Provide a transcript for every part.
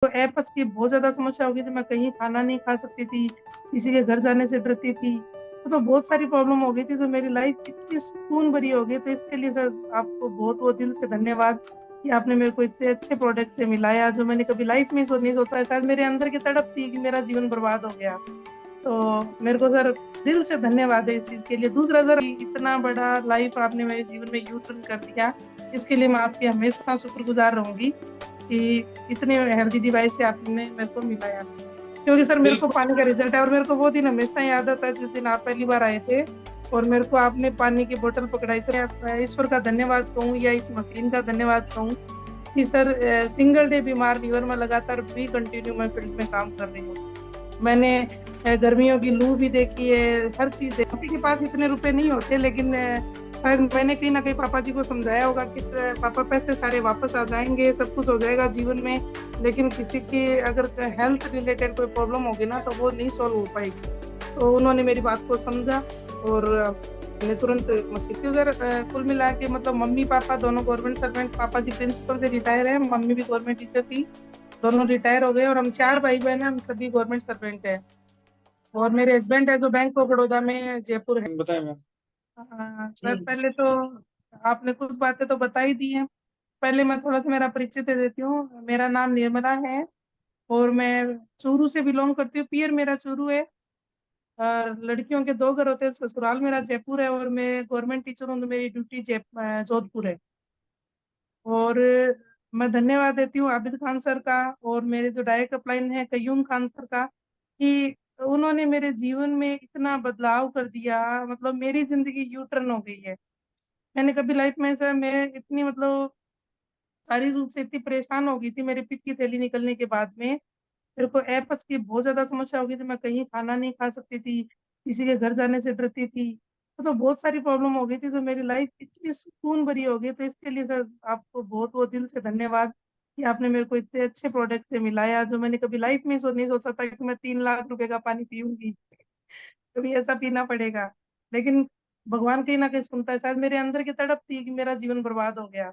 तो एपच की बहुत ज्यादा समस्या हो गई थी। मैं कहीं खाना नहीं खा सकती थी, किसी के घर जाने से डरती थी। तो बहुत सारी प्रॉब्लम हो गई थी, तो मेरी लाइफ इतनी सुकून भरी हो गई। तो इसके लिए सर आपको बहुत बहुत दिल से धन्यवाद कि आपने मेरे को इतने अच्छे प्रोडक्ट से मिलाया, जो मैंने कभी लाइफ में नहीं सोचा है। शायद मेरे अंदर की तड़प थी कि मेरा जीवन बर्बाद हो गया। तो मेरे को सर दिल से धन्यवाद है इस चीज के लिए। दूसरा सर, इतना बड़ा लाइफ आपने मेरे जीवन में यू टर्न कर दिया, इसके लिए मैं आपकी हमेशा शुक्रगुजार रहूंगी कि इतने हेल्दी डिवाइस से आपने मेरे को मिलाया। क्योंकि सर मेरे को बिल्कुल। पानी का रिजल्ट है, और मेरे को वो दिन हमेशा याद आता है जिस दिन आप पहली बार आए थे और मेरे को आपने पानी की बोतल पकड़ाई। तो मैं ईश्वर का धन्यवाद कहूँ या इस मशीन का धन्यवाद कहूँ कि सर सिंगल डे बीमार नहीं, और मैं लगातार भी कंटिन्यू मैं फील्ड में काम कर रही हूँ। मैंने गर्मियों की लू भी देखी है, हर चीज देखी। किसी के पास इतने रुपए नहीं होते, लेकिन शायद मैंने कहीं ना कहीं पापा जी को समझाया होगा कि पापा पैसे सारे वापस आ जाएंगे, सब कुछ हो जाएगा जीवन में। लेकिन किसी की अगर हेल्थ रिलेटेड कोई प्रॉब्लम होगी ना, तो वो नहीं सॉल्व हो पाएगी। तो उन्होंने मेरी बात को समझा और मैंने तुरंत मसीह उधर कुल मिला के मतलब मम्मी पापा दोनों गवर्नमेंट सर्वेंट। पापा जी प्रिंसिपल से रिटायर है, मम्मी भी गवर्नमेंट टीचर थी, दोनों रिटायर हो गए। और हम चार भाई बहन हैं, हम सभी गवर्नमेंट सर्वेंट हैं। और मेरे हस्बैंड है जो बैंक ऑफ बड़ौदा में जयपुर है। बताएं मैम। सर पहले तो आपने कुछ बातें तो बता ही दी हैं। पहले मैं थोड़ा सा मेरा परिचय दे देती हूँ। मेरा नाम निर्मला है और मैं चूरू से बिलोंग करती हूँ। पियर मेरा चूरू है। और लड़कियों के दो घर होते हैं, ससुराल मेरा जयपुर है और मैं गवर्नमेंट टीचर हूँ, तो मेरी ड्यूटी जोधपुर है। और मैं धन्यवाद देती हूँ आबिद खान सर का और मेरे जो डायरेक्ट अपलाइन है कयूम खान सर का, कि उन्होंने मेरे जीवन में इतना बदलाव कर दिया। मतलब मेरी जिंदगी यू टर्न हो गई है। मैंने कभी लाइफ में सर मैं इतनी मतलब शारीरिक रूप से इतनी परेशान हो गई थी मेरे पित्त की थैली निकलने के बाद में। मेरे को एपच की बहुत ज्यादा समस्या हो गई थी। मैं कहीं खाना नहीं खा सकती थी, किसी के घर जाने से डरती थी। तो बहुत सारी प्रॉब्लम हो गई थी, तो मेरी लाइफ इतनी सुकून भरी हो गई। तो इसके लिए सर आपको बहुत बहुत दिल से धन्यवाद कि आपने मेरे को इतने अच्छे प्रोडक्ट से मिलाया, जो मैंने कभी लाइफ में नहीं सोचा था कि मैं 3 लाख रुपए का पानी पीऊंगी, कभी ऐसा पीना पड़ेगा। लेकिन भगवान कहीं ना कहीं सुनता है। शायद मेरे अंदर की तड़प थी कि मेरा जीवन बर्बाद हो गया।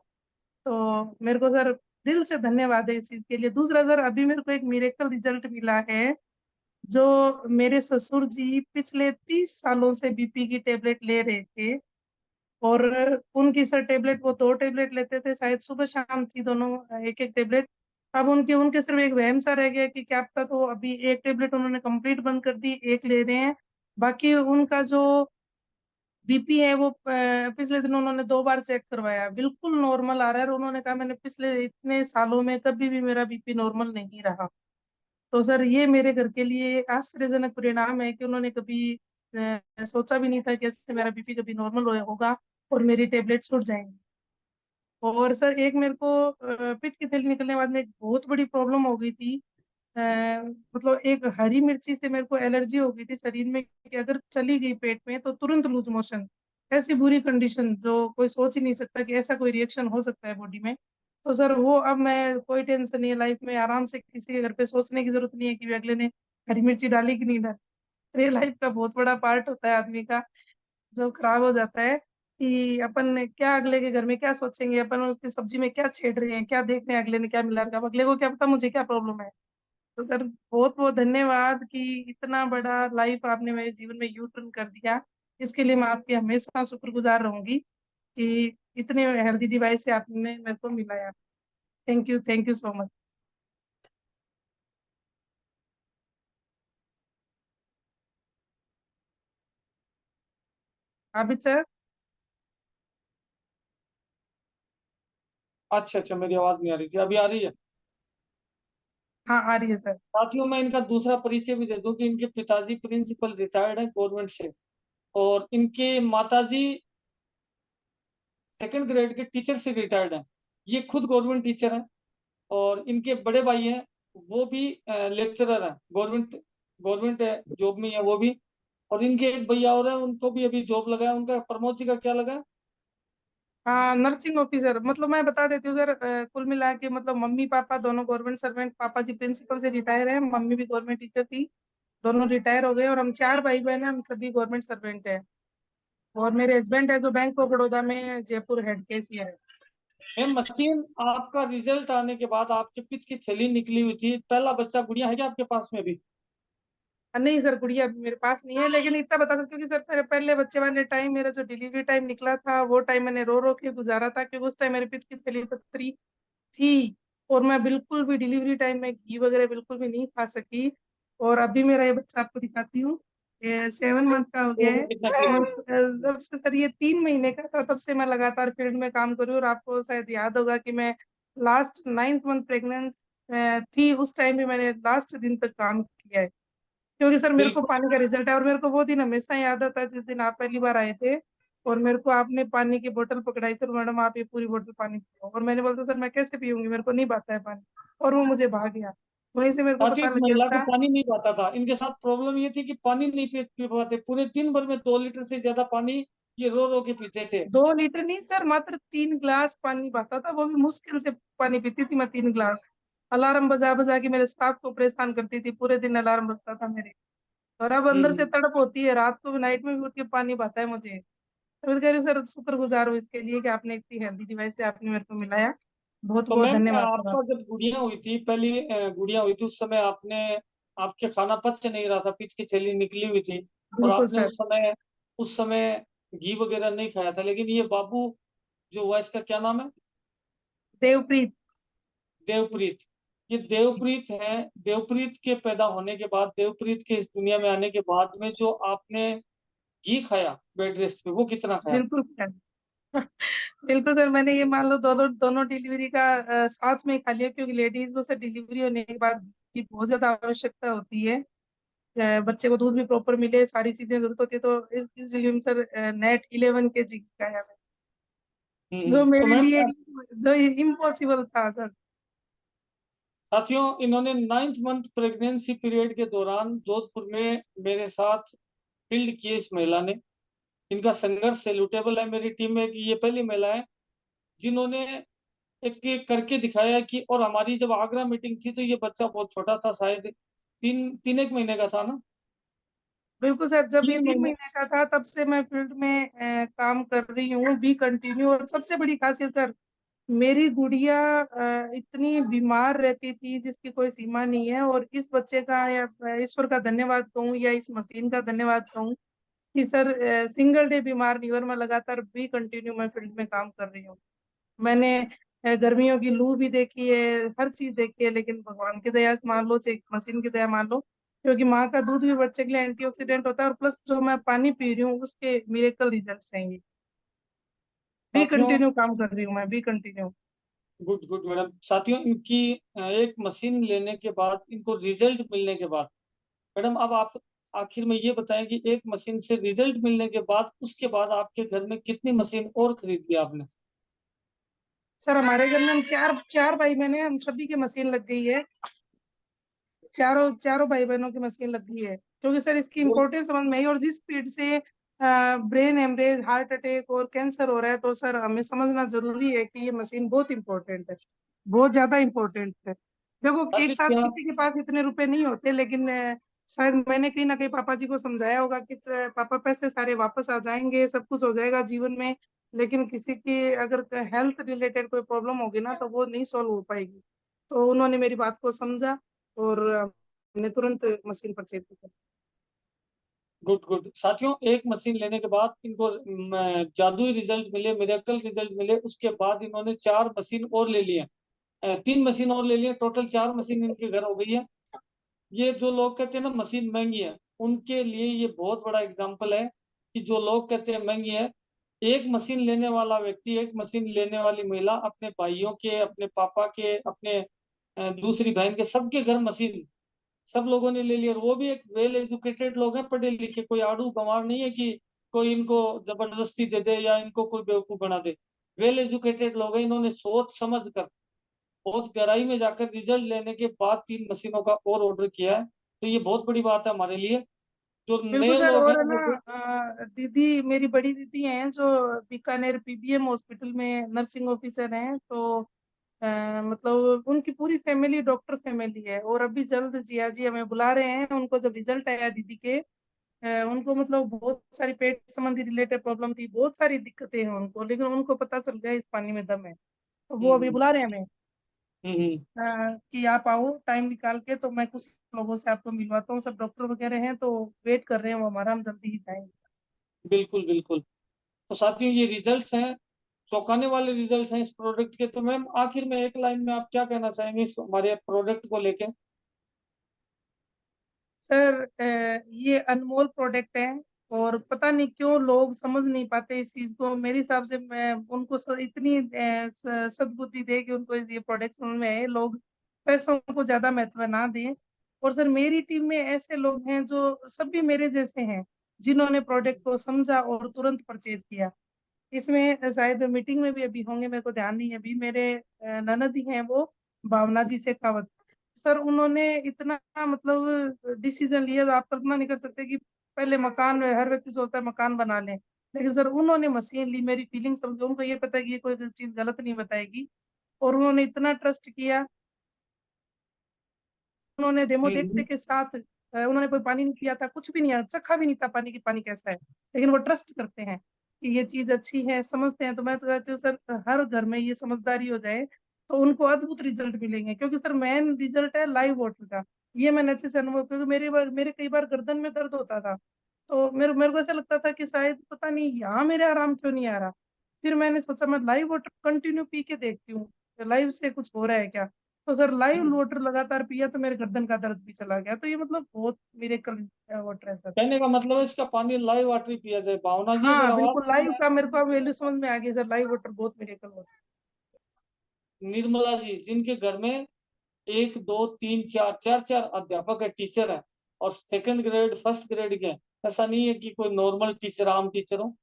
तो मेरे को सर दिल से धन्यवाद है इस चीज के लिए। दूसरा सर, अभी मेरे को एक मिरेकल रिजल्ट मिला है। जो मेरे ससुर जी पिछले 30 सालों से बीपी की टेबलेट ले रहे थे, और उनकी सर टेबलेट वो 2 टेबलेट लेते थे, शायद सुबह शाम थी दोनों, एक एक टेबलेट। अब उनके उनके सिर्फ एक वहम सा रह गया कि क्या पता, तो अभी एक टेबलेट उन्होंने कंप्लीट बंद कर दी, एक ले रहे हैं। बाकी उनका जो बीपी है वो पिछले दिन उन्होंने 2 बार चेक करवाया, बिल्कुल नॉर्मल आ रहा है। और उन्होंने कहा मैंने पिछले इतने सालों में कभी भी मेरा बीपी नॉर्मल नहीं रहा। तो सर ये मेरे घर के लिए आश्चर्यजनक परिणाम है कि उन्होंने कभी सोचा भी नहीं था कि ऐसे मेरा बीपी कभी नॉर्मल होगा और मेरी टेबलेट छूट जाएंगी। और सर एक मेरे को पित्त की थैली निकलने के बाद में एक बहुत बड़ी प्रॉब्लम हो गई थी। अ, मतलब एक हरी मिर्ची से मेरे को एलर्जी हो गई थी शरीर में, कि अगर चली गई पेट में तो तुरंत लूज मोशन। ऐसी बुरी कंडीशन जो कोई सोच ही नहीं सकता कि ऐसा कोई रिएक्शन हो सकता है बॉडी में। तो सर वो अब मैं कोई टेंशन नहीं है लाइफ में, आराम से किसी के घर पे सोचने की जरूरत नहीं है कि अगले ने हरी मिर्ची डाली कि नहीं डाली। ये लाइफ का बहुत बड़ा पार्ट होता है आदमी का, जो खराब हो जाता है कि अपन क्या अगले के घर में क्या सोचेंगे, अपन उसकी सब्जी में क्या छेड़ रहे हैं, क्या देख रहे हैं अगले ने क्या मिला रखा है, अब अगले को क्या पता मुझे क्या प्रॉब्लम है। तो सर बहुत बहुत धन्यवाद कि इतना बड़ा लाइफ आपने मेरे जीवन में यू टर्न कर दिया। इसके लिए मैं आपकी हमेशा शुक्रगुजार रहूंगी कि इतने हेल्दी डिवाइस से आपने मेरे को मिलाया। Thank you so much. Abid sir. अच्छा अच्छा, मेरी आवाज नहीं आ रही थी, अभी आ रही है। हाँ आ रही है सर। साथियों, मैं इनका दूसरा परिचय भी दे दूं कि इनके पिताजी प्रिंसिपल रिटायर्ड है गवर्नमेंट से, और इनके माताजी सेकंड ग्रेड के टीचर से रिटायर्ड हैं। ये खुद गवर्नमेंट टीचर हैं। और इनके बड़े भाई हैं, वो भी लेक्चरर हैं, गवर्नमेंट गवर्नमेंट जॉब में है वो भी। और इनके एक भैया और हैं, उनको भी अभी जॉब लगा है। उनका प्रमोद जी का क्या लगा है? हाँ नर्सिंग ऑफिसर। मतलब मैं बता देती हूँ सर, कुल मिला के मतलब मम्मी पापा दोनों गवर्नमेंट सर्वेंट। पापा जी प्रिंसिपल से रिटायर है, मम्मी भी गवर्नमेंट टीचर थी, दोनों रिटायर हो गए। और हम चार भाई बहन हैं, हम सभी गवर्नमेंट सर्वेंट हैं। और मेरे हस्बैंड है जो बैंक ऑफ बड़ौदा में जयपुर हेड कैशियर है। मैम मशीन आपका रिजल्ट आने के बाद आपके पित्त की थैली निकली हुई थी, पहला बच्चा गुड़िया है क्या आपके पास में भी? नहीं सर, गुड़िया अभी मेरे पास नहीं है, लेकिन इतना बता सकती हूँ कि सर मेरे पहले बच्चे वाले टाइम, मेरा जो डिलीवरी टाइम निकला था वो टाइम मैंने रो रो के गुजारा था, क्योंकि उस टाइम मेरे पित्त की थैली पथरी थी। और मैं बिल्कुल भी डिलीवरी टाइम में घी वगैरह बिल्कुल भी नहीं खा सकी। और अभी मेरा ये बच्चा आपको दिखाती हूँ, ये 7 मंथ का हो गया वो है। कितना क्यों? जब से सर ये 3 महीने का था तब से मैं लगातार फील्ड में काम कर रही हूँ। और आपको शायद याद होगा कि मैं लास्ट 9th मंथ प्रेगनेंट थी, उस टाइम भी मैंने लास्ट दिन तक काम किया है। क्योंकि सर मेरे को बिल्कुल। पानी का रिजल्ट है, और मेरे को वो दिन हमेशा याद आता है जिस दिन आप पहली बार आए थे और मेरे को आपने पानी की बोतल पकड़ाई, सर मैडम आप ये पूरी बोतल पानी पियो, और मैंने बोलता सर मैं कैसे पीऊंगी, मेरे को नहीं पाता है पानी। और वो मुझे भाग गया, वहीं से मेरे को साथियों, पता इस लग गया महिला को था। पानी नहीं पाता था, इनके साथ प्रॉब्लम ये थी कि पानी नहीं पी पाते, पूरे दिन भर में 2 लीटर से ज्यादा पानी ये रो रो के पीते थे। 2 लीटर नहीं सर, मात्र 3 ग्लास पानी पाता था, वो भी मुश्किल से पानी पीती थी मैं 3 ग्लास। अलार्म बजा बजा के मेरे स्टाफ को परेशान करती थी, पूरे दिन अलार्म बजता था मेरे। और अब अंदर से हम्म। तड़प होती है, रात को भी नाइट में भी उठ के पानी पाता है मुझे। तो कह रही हूँ सर, शुक्रगुजार हूँ इसके लिए कि आपने इतनी हेल्दी डिवाइस से आपने मेरे को मिलाया। बहुत तो बहुत मैम धन्यवाद सर आपका आपका। जब गुड़िया हुई थी, पहली गुड़िया हुई थी, उस समय आपने, आपके खाना पच नहीं रहा था, पित्त की थैली निकली हुई थी, और बिल्कुल आपने सर। उस समय घी वगैरह नहीं खाया था, लेकिन ये बाबू जो हुआ, इसका क्या नाम है? देवप्रीत। देवप्रीत। ये देवप्रीत है। देवप्रीत के पैदा होने के बाद, देवप्रीत के इस दुनिया में आने के बाद में जो आपने घी खाया बेड रेस्ट पे, वो कितना खाया? बिल्कुल सर। बिल्कुल सर, मैंने ये मान लो दोनों दोनों डिलीवरी का साथ में ही खा लिया, क्योंकि लेडीज को सर डिलीवरी होने के बाद की बहुत ज्यादा आवश्यकता होती है। बच्चे को दूध भी प्रॉपर मिले, सारी चीजें जरूरत होती है, तो इस डिलीवरी में सर नेट 11 kg खाया मैं, जो तो मेरे मैम लिए जो इम्पॉसिबल था सर। साथियों, इन्होंने 9th मंथ प्रेगनेंसी पीरियड के दौरान जोधपुर में मेरे साथ फील्ड किए इस महिला ने। इनका संघर्ष सैल्यूटेबल है। मेरी टीम में कि ये पहली महिला है जिन्होंने एक एक करके दिखाया कि, और हमारी जब आगरा मीटिंग थी तो ये बच्चा बहुत छोटा था, शायद तीन तीन एक महीने का था ना? बिल्कुल सर, जब ये तीन तीन महीने महीने का था तब से मैं फील्ड में काम कर रही हूँ भी कंटिन्यू। और सबसे बड़ी खासियत सर, मेरी गुड़िया इतनी बीमार रहती थी जिसकी कोई सीमा नहीं है। और इस बच्चे का या ईश्वर का धन्यवाद कहूँ या इस मशीन का धन्यवाद कहूँ कि सर सिंगल डे बीमार नहीं, और मैं लगातार भी कंटिन्यू मैं फील्ड में काम कर रही हूँ। मैंने गर्मियों की लू भी देखी है, हर चीज देखी है, लेकिन भगवान की दया से मान लो चाहे मशीन की दया मान लो, क्योंकि माँ का दूध भी बच्चे के लिए एंटीऑक्सीडेंट होता है, और प्लस जो मैं पानी पी रही हूँ उसके मिरेकल रिजल्ट्स हैं ये। भी साथियों, कंटिन्यू काम कर रही हूँ मैं, भी कंटिन्यू। Good good madam. साथियों, इनकी एक मशीन लेने के बाद, इनको रिजल्ट मिलने के बाद, मैडम अब आप आखिर में ये बताएं कि एक मशीन से रिजल्ट मिलने के बाद, उसके बाद आपके घर में कितनी मशीन और खरीद ली आपने? सर हमारे घर में हम चार चार भाई बहन हैं, हम सभी की मशीन लग गई है। चारों चारों भाई बहनों की मशीन लग गई है, क्योंकि सर इसकी वो इम्पोर्टेंस समझ में आई। और जिस स्पीड से ब्रेन हेमरेज, हार्ट अटैक और कैंसर हो रहा है, तो सर हमें समझना जरूरी है कि ये मशीन बहुत इंपॉर्टेंट है, बहुत ज्यादा इंपॉर्टेंट है। देखो एक साथियों साथ क्या, किसी के पास इतने रुपए नहीं होते, लेकिन शायद मैंने कहीं ना कहीं पापा जी को समझाया होगा कि पापा पैसे सारे वापस आ जाएंगे, सब कुछ हो जाएगा जीवन में, लेकिन किसी की अगर हेल्थ रिलेटेड कोई प्रॉब्लम होगी ना तो वो नहीं सॉल्व हो पाएगी। तो उन्होंने मेरी बात को समझा, और हमने तुरंत मशीन परचेज की। Good good. साथियों, एक मशीन लेने के बाद इनको जादुई रिजल्ट मिले, मिरेकल रिजल्ट मिले, उसके बाद इन्होंने 4 मशीन और ले लिए, 3 मशीन और ले लिए, टोटल 4 मशीन इनके घर हो गई है। ये जो लोग कहते हैं ना मशीन महंगी है, उनके लिए ये बहुत बड़ा एग्जाम्पल है कि जो लोग कहते हैं महंगी है, एक मशीन लेने वाला व्यक्ति, एक मशीन लेने वाली महिला अपने भाइयों के, अपने पापा के, अपने दूसरी बहन के, सबके घर मशीन, सब लोगों ने ले लिया। और वो भी एक वेल एजुकेटेड लोग हैं, पढ़े लिखे, कोई आड़ू गंवार नहीं है कि कोई इनको जबरदस्ती दे दे या इनको कोई बेवकूफ बना दे। वेल एजुकेटेड लोग हैं, इन्होंने सोच समझ कर बहुत गहराई में जाकर रिजल्ट लेने के बाद 3 मशीनों का और ऑर्डर किया है। तो ये बहुत बड़ी बात है हमारे लिए। जो बिल्कुल नए सर। लोग हैं और है वो ना दीदी, मेरी बड़ी दीदी हैं जो बीकानेर पीबीएम हॉस्पिटल में नर्सिंग ऑफिसर हैं, तो मतलब उनकी पूरी फैमिली डॉक्टर फैमिली है। और अभी जल्द जिया जी हमें बुला रहे हैं, उनको जब रिजल्ट आया दीदी के, उनको मतलब बहुत सारी पेट संबंधी रिलेटेड प्रॉब्लम थी, बहुत सारी दिक्कतें हैं उनको, लेकिन उनको पता चल गया इस पानी में दम है। तो वो अभी हम्म बुला रहे हैं हमें हम्म कि आप आओ टाइम निकाल के, तो मैं कुछ लोगों से आपको मिलवाता हूँ, सब डॉक्टर वगैरह हैं तो वेट कर रहे हैं वो हमारा, हम जल्दी ही जाएंगे। बिल्कुल बिल्कुल। तो साथियों, ये रिजल्ट्स हैं, चौंकाने वाले रिजल्ट्स हैं इस प्रोडक्ट के। तो मैम आखिर में एक लाइन में आप क्या कहना चाहेंगे इस हमारे प्रोडक्ट को लेके? सर ये अनमोल प्रोडक्ट है, और पता नहीं क्यों लोग समझ नहीं पाते इस चीज को। मेरे हिसाब से मैं उनको इतनी सद्बुद्धि दे कि उनको ये प्रोडक्ट समझ में आए, लोग पैसों को ज्यादा महत्व ना दें। और सर मेरी टीम में ऐसे लोग हैं जो सभी मेरे जैसे हैं, जिन्होंने प्रोडक्ट को समझा और तुरंत परचेज किया। इसमें शायद मीटिंग में भी अभी होंगे, मेरे को ध्यान नहीं है अभी। मेरे ननद ही हैं वो, भावना जी शेखावत। सर उन्होंने इतना मतलब डिसीजन लिया जो आप कल्पना नहीं कर सकते। कि पहले मकान, हर व्यक्ति सोचता है मकान बना लें, लेकिन सर उन्होंने मशीन ली, मेरी फीलिंग समझो, उनको ये पता है कि ये कोई चीज गलत नहीं बताएगी। और उन्होंने इतना ट्रस्ट किया। उन्होंने डेमो देखते हम्म के साथ उन्होंने कोई पानी नहीं पिया था, कुछ भी नहीं, चखा भी नहीं था पानी की, पानी कैसा है। लेकिन वो ट्रस्ट करते हैं कि ये चीज अच्छी है, समझते हैं। तो मैं तो कहती हूँ सर, हर घर में ये समझदारी हो जाए तो उनको अद्भुत रिजल्ट मिलेंगे। क्योंकि सर मेन रिजल्ट है लाइव वाटर का। ये मैंने अच्छे से अनुभव, क्योंकि मेरे कई बार गर्दन में दर्द होता था, तो मेरे को ऐसा लगता था कि शायद पता नहीं यहाँ मेरे आराम क्यों नहीं आ रहा। फिर मैंने सोचा मैं लाइव वाटर कंटिन्यू पी के देखती हूँ, लाइव से कुछ हो रहा है क्या। तो सर लाइव हम्म। वाटर लगातार पिया तो मेरे गर्दन का दर्द भी चला गया। तो ये मतलब बहुत मिरेकल वाटर है सर। कहने का मतलब है इसका पानी लाइव वाटर ही पिया जाए। भावना जी, अगर हाँ आवाज बिल्कुल, आ रही लाइव है, का मेरे को अब वैल्यू समझ में आ गई सर, लाइव वाटर बहुत मिरेकल वाटर। निर्मला जी जिनके घर में एक दो तीन चार चार चार अध्यापक है, टीचर है, और सेकंड ग्रेड फर्स्ट ग्रेड के हैं। ऐसा नहीं है कि कोई नॉर्मल टीचर, आम टीचर हो।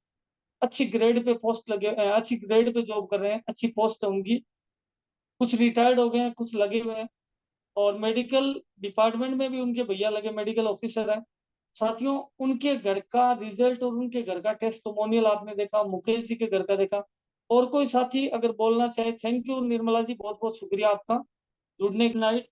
अच्छी ग्रेड पे पोस्ट लगे, अच्छी ग्रेड पे जॉब कर रहे हैं, अच्छी पोस्ट है उनकी। कुछ रिटायर्ड हो गए हैं, कुछ लगे हुए हैं। और मेडिकल डिपार्टमेंट में भी उनके भैया लगे मेडिकल ऑफिसर हैं। साथियों, उनके घर का रिजल्ट और उनके घर का टेस्टिमोनियल आपने देखा, मुकेश जी के घर का देखा। और कोई साथी अगर बोलना चाहे? थैंक यू निर्मला जी, बहुत बहुत शुक्रिया आपका जुड़ने की। नाइट।